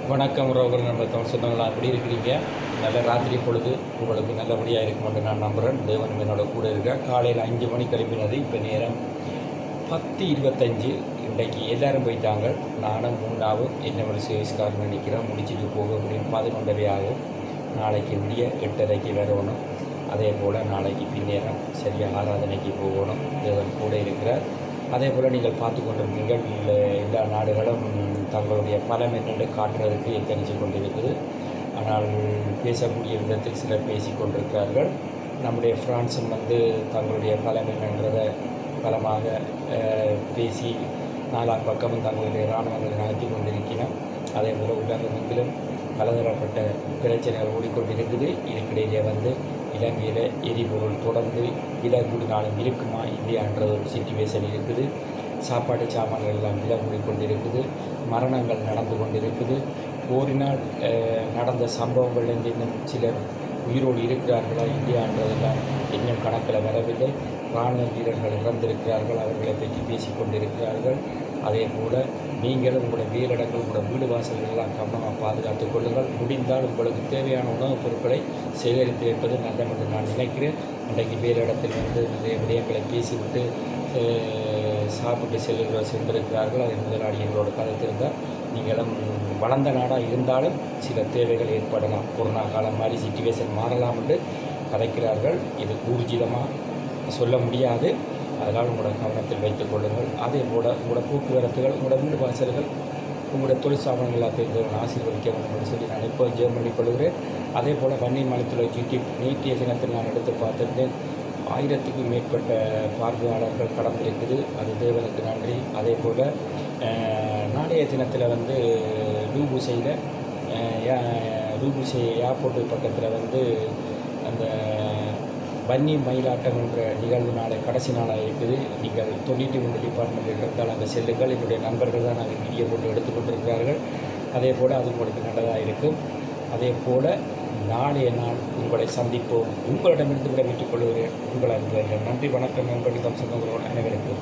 வணக்கம் ரோகர் நம்ம சொந்தங்களா எப்படி இருக்கிறீங்க? நல்ல ராத்திரி பொழுது உங்களுக்கு நல்லபடியாக இருக்குமென்று நான் நம்புகிறேன். தேவன் என்னோட கூட இருக்க. காலையில் 5 மணி கிளம்பினது. இப்போ நேரம் 10:25. இன்றைக்கு எல்லோரும் போயிட்டாங்க. நானும் மூணாவும் என்ன ஒரு சேவிஸ்காரன் நினைக்கிறேன். முடிச்சுட்டு போக அப்படின்னு 11:30 ஆகும். நாளைக்கு விடிய 8:30க்கு வரணும். அதே போல் நாளைக்கு பின்னேரம் சரியாக ஆராதனைக்கு போகணும். தேவன் கூட இருக்கிறார். அதே போல் நீங்கள் பார்த்து கொண்டிருக்கீங்கள் எல்லா நாடுகளும் தங்களுடைய பலம் என்னென்று காட்டுறதுக்கு எத்தனித்து கொண்டிருக்குது. ஆனால் பேசக்கூடிய விதத்தில் சிலர் பேசி கொண்டிருக்கிறார்கள். நம்முடைய ஃப்ரான்ஸும் தங்களுடைய பலம் என்னன்றதை பலமாக பேசி நாலாம் பக்கமும் தங்களுடைய இராணுவங்களை நடத்தி கொண்டிருக்கிறோம். அதே போல் உலகமெங்கிலும் பலதரப்பட்ட பிரச்சனைகள் ஓடிக்கொண்டிருக்குது. இதுக்கிடையிலே இலங்கையில் எரிபொருள் தொடர்ந்து விலை கூடினாலும் இருக்குமா இல்லையான்ற ஒரு சிச்சுவேஷன் இருக்குது. சாப்பாட்டு சாமான்கள் எல்லாம் விலை கூடிக்கொண்டிருக்குது. மரணங்கள் நடந்து கொண்டிருக்குது. போரினால் நடந்த சம்பவங்கள் இன்னும் சிலர் உயிரோடு இருக்கிறார்களா இல்லையான்றதெல்லாம் இன்னும் கணக்கில் வரவில்லை. இராணுவ வீரர்கள் இறந்திருக்கிறார்கள். அவர்களை பற்றி பேசிக்கொண்டிருக்கிறார்கள். அதே போல் நீங்களும் உங்களோட வேலிடங்கள் உங்களோட வீடு வாசல்கள் எல்லாம் கவனமாக பாதுகாத்துக் கொள்ளுங்கள். முடிந்தால் உங்களுக்கு தேவையான உணவுப் பொருட்களை சேகரித்து வைப்பது நல்லது என்று நான் நினைக்கிறேன். இன்றைக்கு வேலிடத்தில் நிறைய விடயங்களை பேசிவிட்டு சாப்பிட்டு சென்றிருக்கிறார்கள். அதை முதலாளி எங்களோட கதைத்திருந்தால் நீங்களும் வளர்ந்த நாடாக இருந்தாலும் சில தேவைகள் ஏற்படலாம். கொரோனா காலம் மாதிரி சிச்சுவேஷன் மாறலாம் என்று கதைக்கிறார்கள். இது ஊர்ஜிதமாக சொல்ல முடியாது. அதனால் உங்களோட கவனத்தில் வைத்துக் கொள்ளுங்கள். அதே போல் உங்களோட போக்குவரத்துகள் உங்களோட வீடு வாசல்கள் உங்களோட தொழிற்சாலைகள் எல்லாத்தையும் ஆசீர்வதிக்க வேண்டும் என்று சொல்லி நான் இப்போ ஜெபம் பண்ணிக்கொள்கிறேன். அதே போல் வன்னி மலைத்துறை யூடியூப் நேற்றைய தினத்தில் நான் எடுத்து பார்த்திருந்தேன். 1000க்கும் மேற்பட்ட பார்வையாளர்கள் கடந்திருக்குது. அது தேவனுக்கு நன்றி. அதே போல் நாளைய தினத்தில் லூபூசையில் லூபூசை ஏர்போர்ட்டு பக்கத்தில் அந்த வன்னி மயிலாட்டம் என்ற நிகழ்வு நாளை கடைசி நாளாக இருக்குது. நீங்கள் 93 டிபார்ட்மெண்ட்டில் இருந்தால் அங்கே செல்லுங்கள். என்னுடைய நண்பர்கள் தான் நாங்கள் வீடியோ போட்டு எடுத்துக்கொண்டிருக்கிறார்கள். அதே போல் அது உங்களுக்கு நல்லதாக இருக்கும். அதே போல் நாளைய நாள் உங்களை சந்திப்போம். உங்களிடமிருந்து விடைபெற்றுக் கொள்கிறேன். உங்கள் அன்பு. நன்றி, வணக்கம் நண்பர்கள். சொந்தங்களோடு அனைவருக்கும்